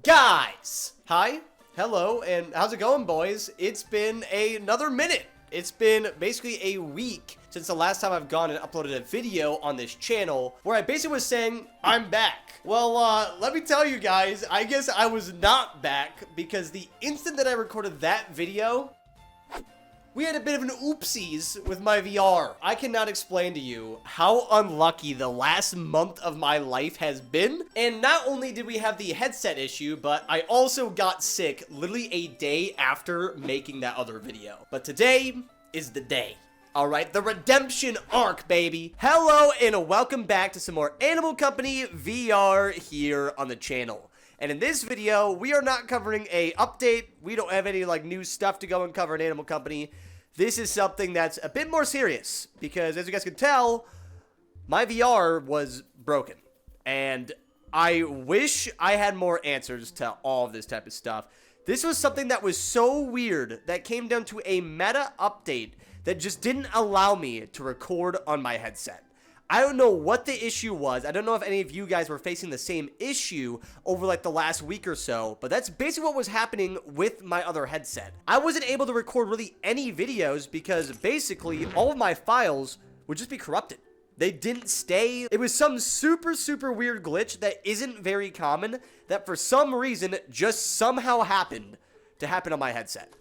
Guys, hi, hello, and how's it going, boys? It's been another minute. It's been basically a week since the last time I've gone and uploaded a video on this channel where I basically was saying, I'm back. Well, let me tell you guys, I guess I was not back because the instant that I recorded that video, we had a bit of an oopsies with my VR. I cannot explain to you how unlucky the last month of my life has been. And not only did we have the headset issue, but I also got sick literally a day after making that other video. But today is the day. All right, the redemption arc, baby. Hello and welcome back to some more Animal Company VR here on the channel. And in this video, we are not covering a update. We don't have any new stuff to go and cover in Animal Company. This is something that's a bit more serious because, as you guys can tell, my VR was broken. And I wish I had more answers to all of this type of stuff. This was something that was so weird that came down to a meta update that just didn't allow me to record on my headset. I don't know what the issue was. I don't know if any of you guys were facing the same issue over the last week or so, but that's basically what was happening with my other headset. I wasn't able to record really any videos because basically all of my files would just be corrupted. They didn't stay. It was some super weird glitch that isn't very common that for some reason just somehow happened to happen on my headset.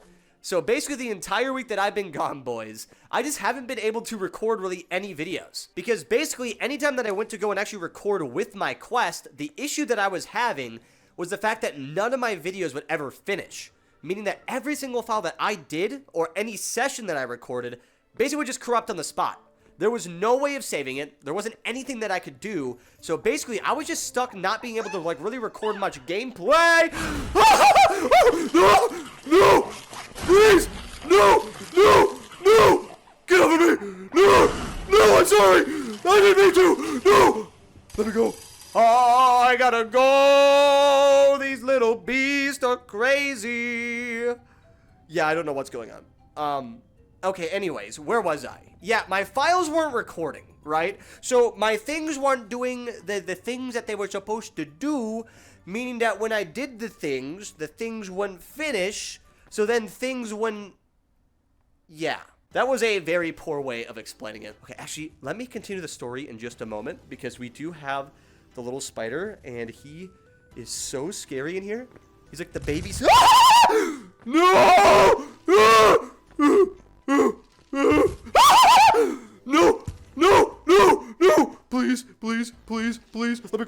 So basically the entire week that I've been gone, boys, I just haven't been able to record really any videos. Because basically anytime that I went to go and actually record with my Quest, the issue that I was having was the fact that none of my videos would ever finish. Meaning that every single file that I did, or any session that I recorded, basically would just corrupt on the spot. There was no way of saving it. There wasn't anything that I could do. So basically, I was just stuck not being able to really record much gameplay. No! Please! No! Get off of me! No! I'm sorry! I didn't mean to! No! Let me go. Oh, I gotta go! These little beasts are crazy. Yeah, I don't know what's going on. Okay, anyways, where was I? Yeah, my files weren't recording, right? So my things weren't doing the things that they were supposed to do, meaning that when I did the things wouldn't finish. So then things wouldn't... Yeah. That was a very poor way of explaining it. Okay, actually, let me continue the story in just a moment, because we do have the little spider, and he is so scary in here. He's like the baby's... Ah! No! Ah! No! Please. Let me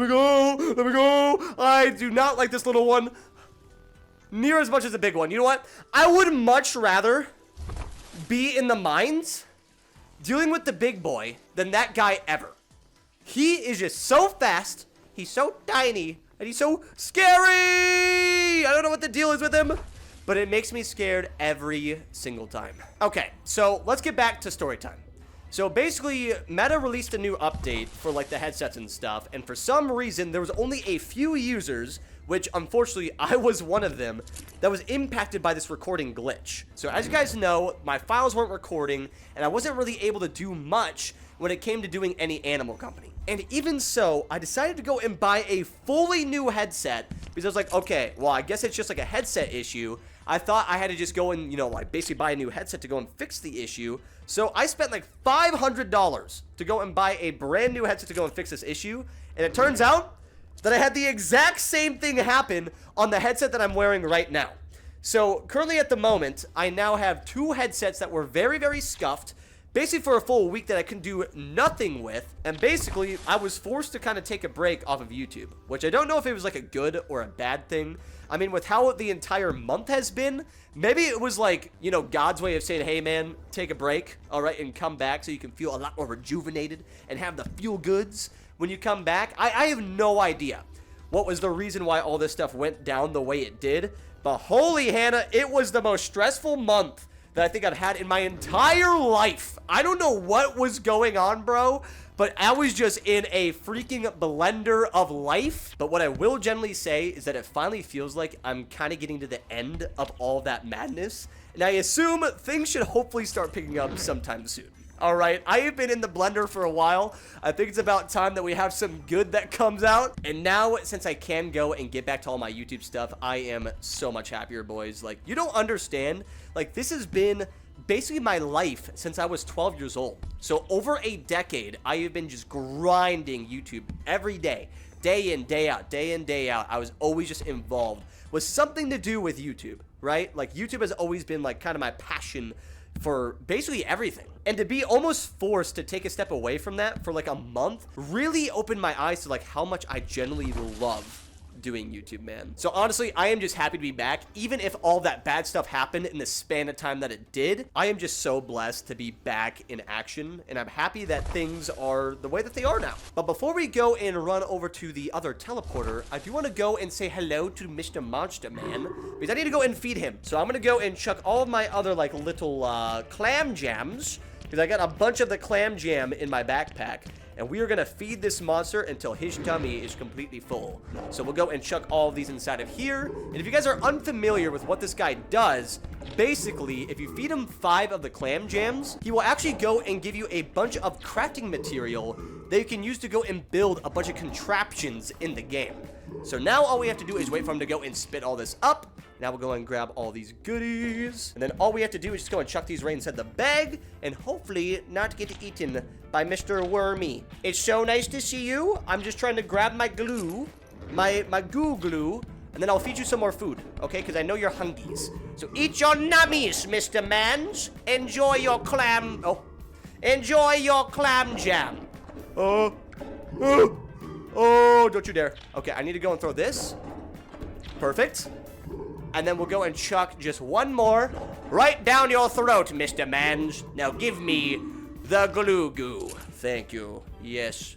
go. I do not like this little one near as much as the big one. You know what? I would much rather be in the mines dealing with the big boy than that guy ever. He is just so fast. He's so tiny. And he's so scary. I don't know what the deal is with him, but it makes me scared every single time. Okay, so let's get back to story time. So basically, Meta released a new update for the headsets and stuff, and for some reason, there was only a few users, which unfortunately, I was one of them, that was impacted by this recording glitch. So as you guys know, my files weren't recording, and I wasn't really able to do much when it came to doing any Animal Company. And even so, I decided to go and buy a fully new headset, because I was like, okay, well, I guess it's just a headset issue. I thought I had to just go and, basically buy a new headset to go and fix the issue. So I spent $500 to go and buy a brand new headset to go and fix this issue. And it turns out that I had the exact same thing happen on the headset that I'm wearing right now. So currently at the moment, I now have two headsets that were very scuffed, basically for a full week that I couldn't do nothing with. And basically, I was forced to kind of take a break off of YouTube, which I don't know if it was a good or a bad thing. I mean, with how the entire month has been, maybe it was God's way of saying, hey man, take a break, all right, and come back so you can feel a lot more rejuvenated and have the feel goods when you come back. I have no idea what was the reason why all this stuff went down the way it did, but holy Hannah, it was the most stressful month that I think I've had in my entire life. I don't know what was going on, bro, but I was just in a freaking blender of life. But what I will generally say is that it finally feels like I'm kind of getting to the end of all that madness. And I assume things should hopefully start picking up sometime soon. All right, I have been in the blender for a while. I think it's about time that we have some good that comes out. And now, since I can go and get back to all my YouTube stuff, I am so much happier, boys. Like, you don't understand. Like, this has been basically my life since I was 12 years old. So over a decade, I have been just grinding YouTube every day. Day in, day out, day in, day out. I was always just involved with something to do with YouTube, right? Like, YouTube has always been, like, kind of my passion for basically everything. And to be almost forced to take a step away from that for, like, a month really opened my eyes to, like, how much I genuinely love doing YouTube, man. So honestly, I am just happy to be back. Even if all that bad stuff happened in the span of time that it did, I am just so blessed to be back in action, and I'm happy that things are the way that they are now. But before we go and run over to the other teleporter, I do want to go and say hello to Mr. Monster Man, because I need to go and feed him. So I'm gonna go and chuck all of my other, like, little clam jams, because I got a bunch of the clam jam in my backpack. And we are going to feed this monster until his tummy is completely full. So we'll go and chuck all of these inside of here. And if you guys are unfamiliar with what this guy does, basically, if you feed him 5 of the clam jams, he will actually go and give you a bunch of crafting material that you can use to go and build a bunch of contraptions in the game. So now all we have to do is wait for him to go and spit all this up. Now we'll go and grab all these goodies. And then all we have to do is just go and chuck these right inside the bag and hopefully not get eaten by Mr. Wormy. It's so nice to see you. I'm just trying to grab my glue, my goo glue, and then I'll feed you some more food, okay? Because I know you're hungies. So eat your nummies, Mr. Mans. Enjoy your clam jam. Oh, don't you dare. Okay, I need to go and throw this. Perfect. And then we'll go and chuck just one more right down your throat, Mr. Mans. Now give me the glue goo. Thank you. Yes.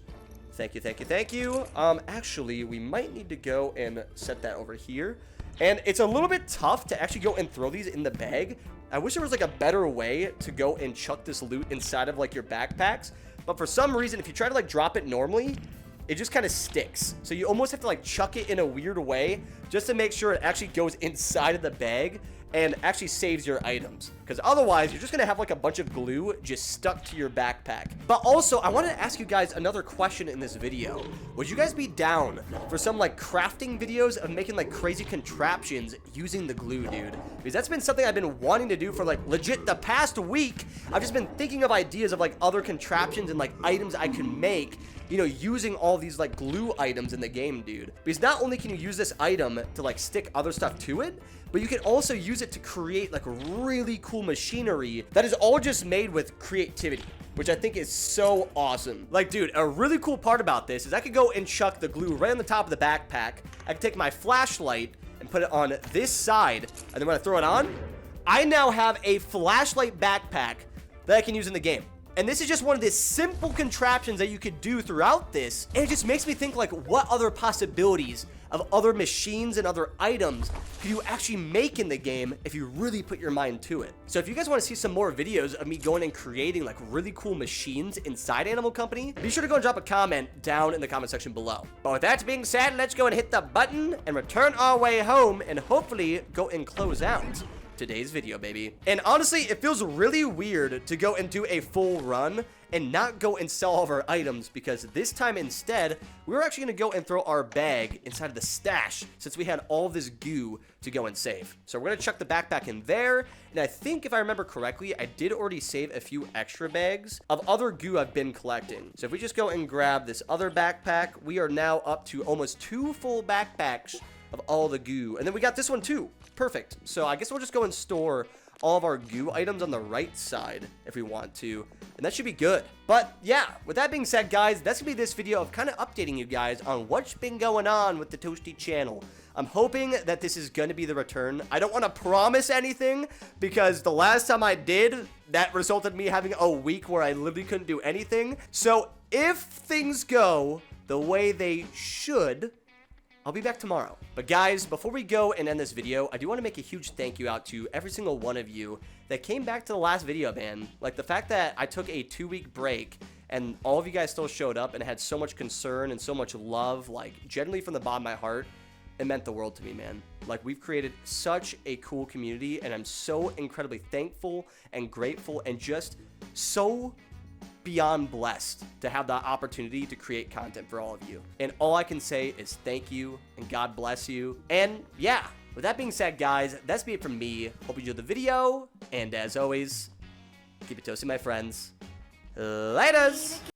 Thank you, thank you, thank you. Actually, we might need to go and set that over here. And it's a little bit tough to actually go and throw these in the bag. I wish there was, like, a better way to go and chuck this loot inside of, like, your backpacks. But for some reason, if you try to, like, drop it normally, it just kind of sticks. So you almost have to, like, chuck it in a weird way just to make sure it actually goes inside of the bag and actually saves your items. Because otherwise, you're just going to have, like, a bunch of glue just stuck to your backpack. But also, I wanted to ask you guys another question in this video. Would you guys be down for some, like, crafting videos of making, like, crazy contraptions using the glue, dude? Because that's been something I've been wanting to do for, like, legit the past week. I've just been thinking of ideas of, like, other contraptions and, like, items I can make, you know, using all these, like, glue items in the game, dude. Because not only can you use this item to, like, stick other stuff to it, but you can also use it to create, like, really cool machinery that is all just made with creativity, which I think is so awesome. Like, dude, a really cool part about this is I could go and chuck the glue right on the top of the backpack. I could take my flashlight and put it on this side, and then when I throw it on, I now have a flashlight backpack that I can use in the game. And this is just one of the simple contraptions that you could do throughout this. And it just makes me think, like, what other possibilities of other machines and other items could you actually make in the game if you really put your mind to it? So if you guys want to see some more videos of me going and creating, like, really cool machines inside Animal Company, be sure to go and drop a comment down in the comment section below. But with that being said, let's go and hit the button and return our way home and hopefully go and close out today's video, baby. And honestly, it feels really weird to go and do a full run and not go and sell all of our items, because this time instead, we're actually gonna go and throw our bag inside of the stash since we had all this goo to go and save. So we're gonna chuck the backpack in there, and I think if I remember correctly, I did already save a few extra bags of other goo I've been collecting. So if we just go and grab this other backpack, we are now up to almost 2 full backpacks of all the goo. And then we got this one too. Perfect. So I guess we'll just go and store all of our goo items on the right side if we want to, and that should be good. But yeah, with that being said, guys, that's gonna be this video of kind of updating you guys on what's been going on with the Toasty channel. I'm hoping that this is gonna be the return. I don't want to promise anything, because the last time I did, that resulted in me having a week where I literally couldn't do anything. So if things go the way they should, I'll be back tomorrow. But guys, before we go and end this video, I do want to make a huge thank you out to every single one of you that came back to the last video, man. Like, the fact that I took a 2-week break and all of you guys still showed up and had so much concern and so much love, like, genuinely from the bottom of my heart, it meant the world to me, man. Like, we've created such a cool community, and I'm so incredibly thankful and grateful and just so beyond blessed to have the opportunity to create content for all of you. And all I can say is thank you and God bless you. And yeah, with that being said, guys, that's it from me. Hope you enjoyed the video. And as always, keep it toasty, my friends. Laters!